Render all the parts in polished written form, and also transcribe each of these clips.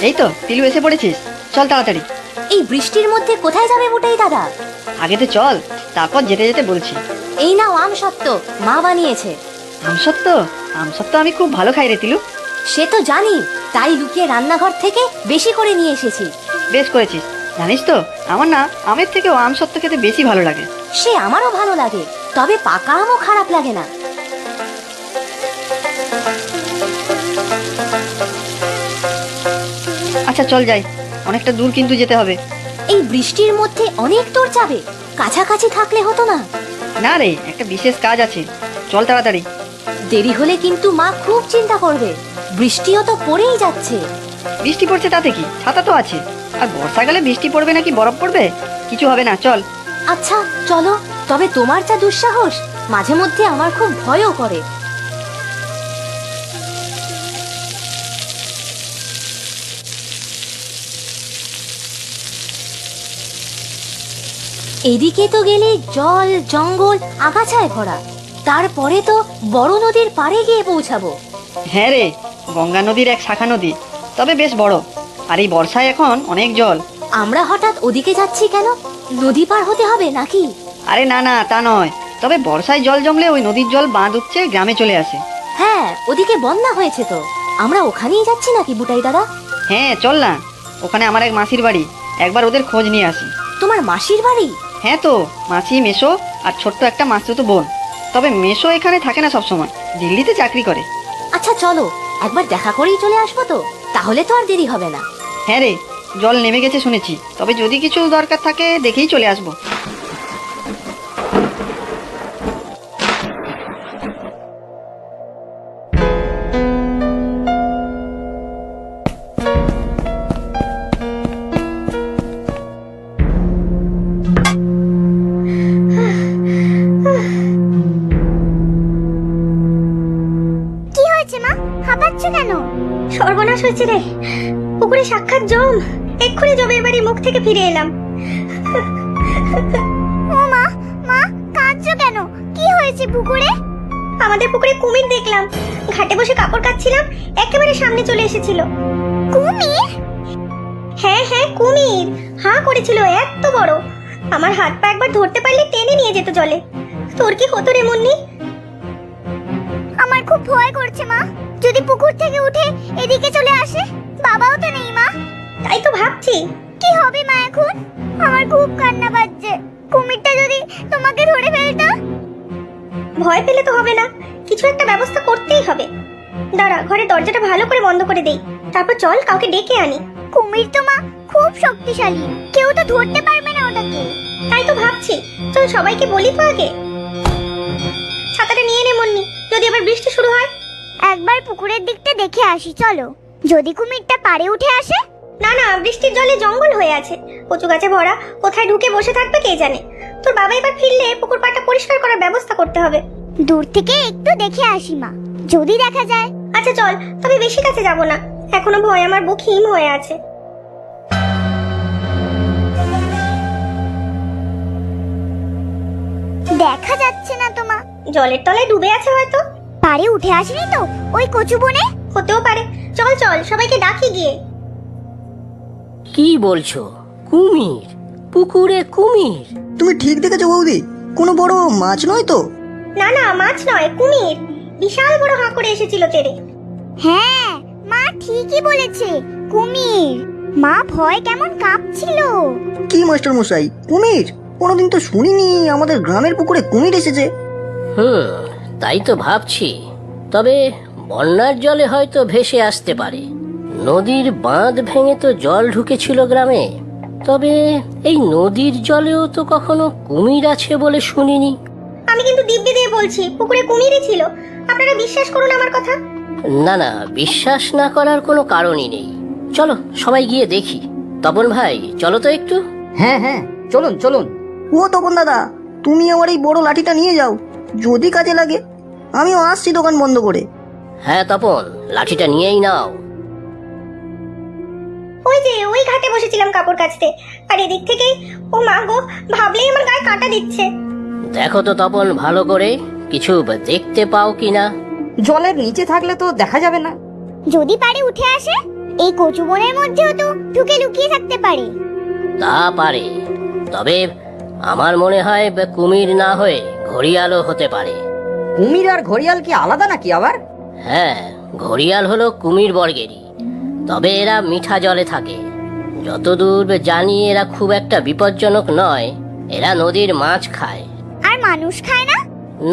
এই তো টিলু এসে পড়েছিস, চল তাড়াতাড়ি। এই বৃষ্টির মধ্যে কোথায় যাবে বুটাই দাদা? আগে তো চল, তারপর যেতে যেতে বলছি। এই নাও আমসত্ত্ব, মা বানিয়েছে। আমসত্ত্ব? আমসত্ত্ব আমি খুব ভালো খাই রে টিলু। সে তো জানি, তাই লুকিয়ে রান্নাঘর থেকে বেশি করে নিয়ে এসেছি। বেশ করেছিস। জানিস তো আমার না আমের থেকেও আমসত্ত্ব খেতে বেশি ভালো লাগে। সে আমারও ভালো লাগে, তবে পাকা আমও খারাপ লাগে না। আচ্ছা চল যাই, অনেকটা দূর কিন্তু যেতে হবে। এই বৃষ্টির মধ্যে অনেক দূর যাবে? কাছাকাছি থাকলে হতো না? না রে, একটা বিশেষ কাজ আছে, চল তাড়াতাড়ি। দেরি হলে কিন্তু মা খুব চিন্তা করবে। বৃষ্টিও তো পড়েই যাচ্ছে। বৃষ্টি পড়ছে তাতে কি, ছাতা তো আছে। আর বর্ষাকালে বৃষ্টি পড়বে নাকি বরফ পড়বে, কিছু হবে না, চল। আচ্ছা চলো, তবে তোমার যা দুঃসাহস, মাঝে মধ্যে আমার খুব ভয়ও করে। এদিকে তো গেলে জল জঙ্গল আগাছায় ভরা, তারপরে তো বড় নদীর পাড়ে গিয়ে পৌঁছাবো। হ্যাঁ রে, গঙ্গা নদীর এক শাখা নদী, তবে বেশ বড়। আর এই বর্ষায় এখন অনেক জল। আমরা হঠাৎ ওদিকে যাচ্ছি কেন? নদী পার হতে হবে নাকি? আরে না না, তা নয়, তবে বর্ষায় জল জমলে ওই নদীর জল বাঁধ উপচে গ্রামে চলে আসে। হ্যাঁ, ওদিকে বন্যা হয়েছে তো। আমরা ওখানেই যাচ্ছি নাকি বুটাই দাদা? হ্যাঁ চল না, ওখানে আমার এক মাসির বাড়ি, একবার ওদের খোঁজ নিয়ে আসি। তোমার মাসির বাড়ি? হ্যাঁ তো, মাসি, মেসো আর ছোট্ট একটা মাসতুতো বোন। তবে মেসো এখানে থাকে না সবসময়, দিল্লিতে চাকরি করে। আচ্ছা চলো, একবার দেখা করেই চলে আসবো তো, তাহলে তো আর দেরি হবে না। হ্যাঁ রে, জল নেমে গেছে শুনেছি, তবে যদি কিছু দরকার থাকে দেখেই চলে আসবো। সর্বনাশ হয়েছে রে, পুকুরে সাক্ষাৎ জম। এক্ষুনি জমের বাড়ি মুখ থেকে ফিরে এলাম। ও মা, মা কাঁদছো কেন? কি হয়েছে পুকুরে? আমাদের পুকুরে কুমির দেখলাম। ঘাটে বসে কাপড় কাচ্ছিলাম, একেবারে সামনে চলে এসেছিল। কুমির? হ্যাঁ হ্যাঁ কুমির, হাঁ করেছিল এত বড়। আমার হাত পা একবার ধরতে পারলে টেনে নিয়ে যেত জলে। তোর কি হতো রে মুন্নি? আমার খুব ভয় করছে মা, যদি পুকুর থেকে উঠে এদিকে চলে আসে। বাবাও তো নেই মা। তাই তো ভাবছি কি হবে মা এখন। আমার খুব কান্না পাচ্ছে। কুমিরটা যদি তোমাকে ধরে ফেলতো? ভয় পেলে তো হবে না, কিছু একটা ব্যবস্থা করতেই হবে। দাঁড়া, ঘরে দরজাটা ভালো করে বন্ধ করে দেই, তারপর চল কাউকে ডেকে আনি। কুমির তো মা খুব শক্তিশালী, কেউ তো ধরতে পারবে না ওটাকে। তাই তো ভাবছি, চল সবাইকে বলি তো আগে। ছাতাটা নিয়ে নে মুন্নি, যদি আবার বৃষ্টি শুরু হয়। একবার পুকুরের দিকটা দেখে আসি চলো, যদি কুমিরটা পাড়ে উঠে আসে। না না, বৃষ্টির জলে জঙ্গল হয়ে আছে, কচু গাছে ভরা, কোথায় ঢুকে বসে থাকবে কে জানে। তোর বাবা এবার ফিরলে পুকুর পাড়টা পরিষ্কার করার ব্যবস্থা করতে হবে। দূর থেকে একটু দেখে আসি মা, যদি দেখা যায়। আচ্ছা চল, তবে বেশি কাছে যাব না, এখনো ভয় আমার বুক হিম হয়ে আছে। দেখা যাচ্ছে না তো মা, জলের তলায় ডুবে আছে হয়তো। পাড়ে উঠে আসেনি তো ওই কচু বনে? হতেও পারে, চল চল সবাইকে ডাকি গিয়ে। কি বলছো? কুমির? পুকুরে কুমির? তুমি ঠিক দেখেছো বৌদি, কোনো বড় মাছ নয় তো? না না, মাছ নয়, কুমির। বিশাল বড় হাঁ করে এসেছিল তেরে। হ্যাঁ মা ঠিকই বলেছে, কুমির। মা ভয় কেমন কাঁপছিল। কি মাস্টার মশাই, কুমির? কোনোদিন তো শুনিনি আমাদের গ্রামের পুকুরে কুমির এসেছে। তাই তো ভাবছি। তবে বন্যার জলে হয়তো ভেসে আসতে পারে। নদীর বাঁধ ভেঙে তো জল ঢুকেছিল গ্রামে, তবে এই নদীর জলেও তো কখনো কুমির আছে বলে শুনিনি। আমি কিন্তু দিব্যি দিয়ে বলছি, পুকুরে কুমিরই ছিল। আপনারা বিশ্বাস করুন আমার কথা। না না, বিশ্বাস না করার কোনো কারণই নেই। চলো সবাই গিয়ে দেখি। তপন ভাই চলো তো একটু। হ্যাঁ হ্যাঁ, চলুন চলুন। ও তপন দাদা, তুমি আমার এই বড় লাঠিটা নিয়ে যাও, যদি কাজে লাগে। আমিও আসছি দোকান বন্ধ করে। হ্যাঁ তপন, লাঠিটা নিয়েই নাও। ওই যে ওই ঘাটে বসেছিলাম কাপড় কাচতে, আর এদিক থেকেই ও মা গো, ভাবলেই আমার গায়ে কাঁটা দিচ্ছে। দেখো তো তপন ভালো করে, কিছু দেখতে পাও কিনা। জলের নিচে থাকলে তো দেখা যাবে না। যদি পারে উঠে আসে? এই কচু বনের মধ্যেও তো ঢুকে লুকিয়ে থাকতে পারে। তা পারে, তবে আমার মনে হয় কুমির না হয়ে ঘড়িয়ালও হতে পারে। কুমির আর ঘড়িয়াল কি আলাদা নাকি আবার? হ্যাঁ, ঘড়িয়াল হলো কুমির বর্গেরই, তবে এরা মিঠা জলে থাকে। যতদূর জানি এরা খুব একটা বিপজ্জনক নয়। এরা নদীর মাছ খায়। আর মানুষ খায় না?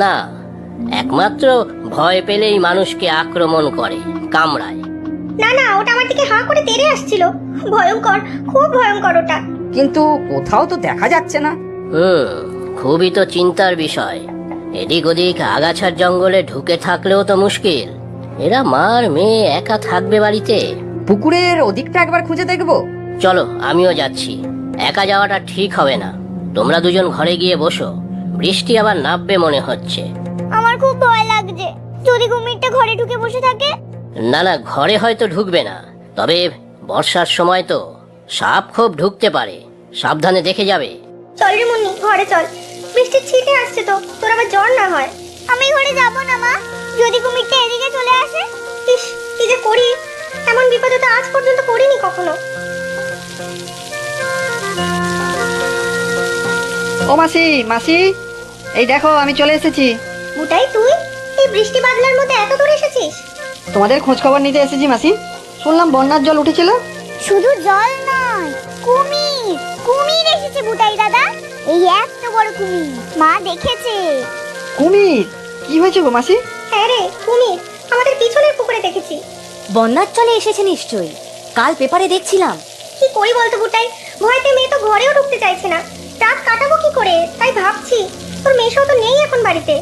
না, একমাত্র ভয় পেলেই মানুষকে আক্রমণ করে, কামড়ায়। না না, ওটা আমার দিকে হাঁ করে তেড়ে আসছিল। ভয়ঙ্কর, খুব ভয়ঙ্কর ওটা। কিন্তু কোথাও তো দেখা যাচ্ছে না। খুবই তো চিন্তার বিষয়। এদিক ওদিক আগাছার জঙ্গলে ঢুকে থাকলেও তো মুশকিল। এরা মার মেয়ে একা থাকবে বাড়িতে। পুকুরের ওদিকটা একবার খুঁজে দেখবো। চলো, আমিও যাচ্ছি। একা যাওয়াটা ঠিক হবে না। তোমরা দুজন ঘরে গিয়ে বসো, বৃষ্টি আবার নামবে মনে হচ্ছে। আমার খুব ভয় লাগছে, যদি কুমিরটা ঘরে ঢুকে বসে থাকে। না না, ঘরে হয়তো ঢুকবে না, তবে বর্ষার সময় তো সাপ খুব ঢুকতে পারে। সাবধানে দেখে যাবে। চল রে মুন্নি, ঘরে চল। বৃষ্টির ছিটে আসছে তো, তোর আবার জ্বর না হয়। আমি ঘরে যাব না মা, যদি কুমিরটা এদিকে চলে আসে। ইস, কি যে করি, এমন বিপদে তো আজ পর্যন্ত পড়িনি কখনো। ও মাসি, মাসি, এই দেখো আমি চলে এসেছি। বুটাই, তুই এই বৃষ্টি বাদলার মধ্যে এত দূর এসেছিস? তোমাদের খোঁজ খবর নিতে এসেছি মাসি। শুনলাম বন্যার জল উঠেছিল। শুধু জল নয়, কুমির, কুমির এসেছে বুটাই দাদা। এই এত বড় কুমির, মা দেখেছে। কুমির? কি হয়েছে গো মাসি? হ্যাঁ রে, কুমির আমাদের পিছনের পুকুরে দেখেছি। বন্যার চলে এসেছে নিশ্চয়ই, কাল পেপারে দেখছিলাম। কি করি বলতো বুটাই, ভয়তে মেয়ে তো ঘরেও ঢুকতে চাইছে না। রাত কাটাবো কি করে, তাই ভাবছি। তোর মেয়েও তো নেই এখন বাড়িতে।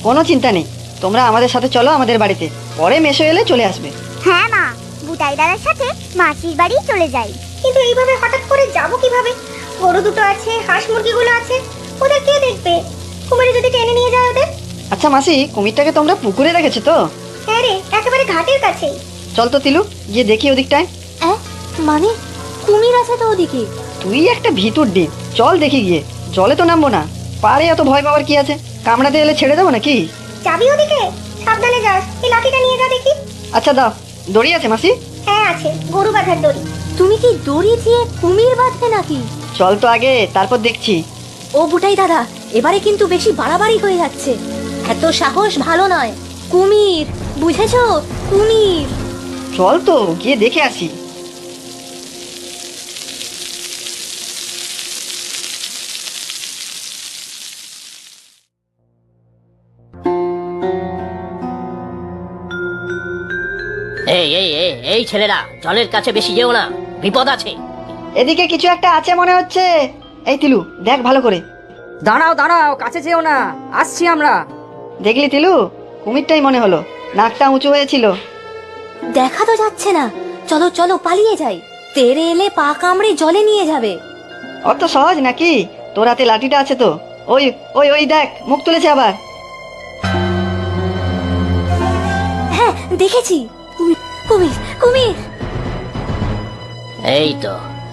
কোনো চিন্তা নেই, তোমরা আমাদের সাথে চলো আমাদের বাড়িতে, পরে মেশো এলে চলে আসবে। হ্যাঁ মা, বুটাই দাদার সাথে মাসির বাড়ি চলে যাই। কিন্তু এইভাবে হঠাৎ করে যাব কিভাবে? গরু দুটো আছে, হাঁস মুরগিগুলো আছে, ওদের কে দেখবে? কুমিরে যদি টেনে নিয়ে যায় ওদের। আচ্ছা মাসি, কুমিরটাকে তোমরা পুকুরে রেখেছো তো? হ্যাঁ রে, একেবারে ঘাটের কাছেই। চল তো তিলু, গিয়ে দেখি ওদিকটায়। মানে কুমির আছে তো ওদিকে? তুই একটা ভিতুর ডিম, চল দেখি গিয়ে। জলে তো নামবো না, পারে এত ভয় পাওয়ার কি আছে? কামড়াতে এলে ছেড়ে দেবো নাকি? যাবি ওদিকে? সাবধানে যাস, এই লাঠিটা নিয়ে যা দেখি। আচ্ছা দাও, দড়ি আছে মাসি? হ্যাঁ আছে, গরু বাঁধার দড়ি। তুমি কি দড়ি দিয়ে কুমির বাঁধবে নাকি? চল তো আগে, তারপর দেখছি। ও বুটাই দাদা, এবারে কিন্তু বেশি বাড়াবাড়ি হয়ে যাচ্ছে। এত সাহস ভালো নয়। কুমির, বুঝেছো? কুমির। চল তো গিয়ে দেখে আসি। এই এই এই এই ছেলেরা, জলের কাছে বেশি যেও না, বিপদ আছে। এদিকে কিছু একটা আছে মনে হচ্ছে। এই তিলু, দেখ ভালো করে। দাঁড়াও দাঁড়াও, কাছে যেও না, আসছি আমরা। দেখলি তিলু, কুমিরটাই মনে হলো, নাকটা উঁচু হয়েছিল। দেখা তো যাচ্ছে না, চলো চলো পালিয়ে যাই। তেরে এলে পা কামড়ে জলে নিয়ে যাবে। অত সহজ নাকি? তোর হাতে লাঠিটা আছে তো। ওই ওই ওই দেখ, মুখ তুলেছে আবার। হ্যাঁ দেখেছি, কুমির কুমির কুমির। এই তো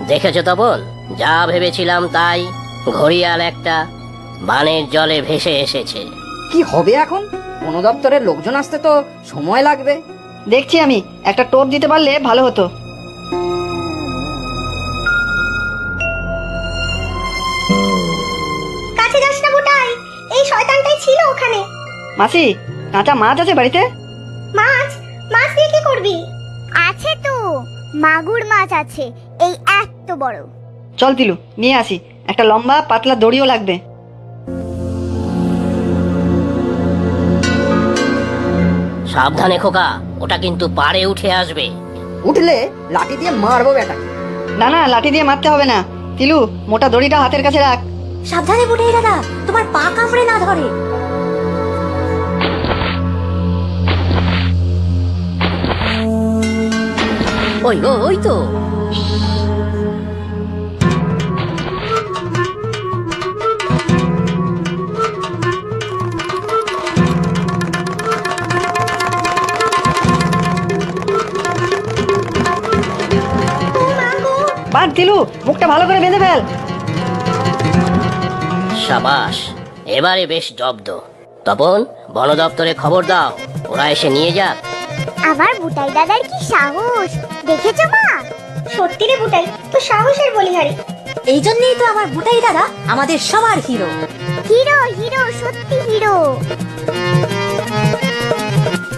দেখেছো তপন, যা ভেবেছিলাম তাই। ঘড়িয়াল একটা বানের জলে ভেসে এসেছে। কি হবে এখন? বন দপ্তরের লোকজন আসতে তো সময় লাগবে। দেখছি আমি, একটা টোপ দিতে পারলে ভালো হতো। কাছে যাস না বুটাই, এই শয়তানটাই ছিল ওখানে। মাসি, কাঁচা মাছ আছে বাড়িতে? মাছ? মাছ দিয়ে কি করবি? আছে তো, মাগুর মাছ আছে, এই এত বড়। চল তিলু, নিয়ে আসি। একটা লম্বা পাতলা দড়িও লাগবে। সাবধানে খোকা, ওটা কিন্তু পাড়ে উঠে আসবে। উঠলে লাঠি দিয়ে মারবো বেটা। না না, লাঠি দিয়ে মারতে হবে না। তিলু, মোটা দড়িটা হাতের কাছে রাখ। সাবধানে বুটাই দাদা, তোমার পা কামড়ে না ধরে। ওই ওই তো। বাদ তিলু, মুখটা ভালো করে বেঁধে ফেল। সাবাস, এবারে বেশ জব্দ। তপন, বন দপ্তরে খবর দাও, ওরা এসে নিয়ে যাক। আমার বুটাই দাদার কি সাহস, দেখেছো মা? সত্যি রে বুটাই, তো সাহসের বলিহারি। এই জন্যই তো আমার বুটাই দাদা আমাদের সবার হিরো। হিরো হিরো, সত্যি হিরো।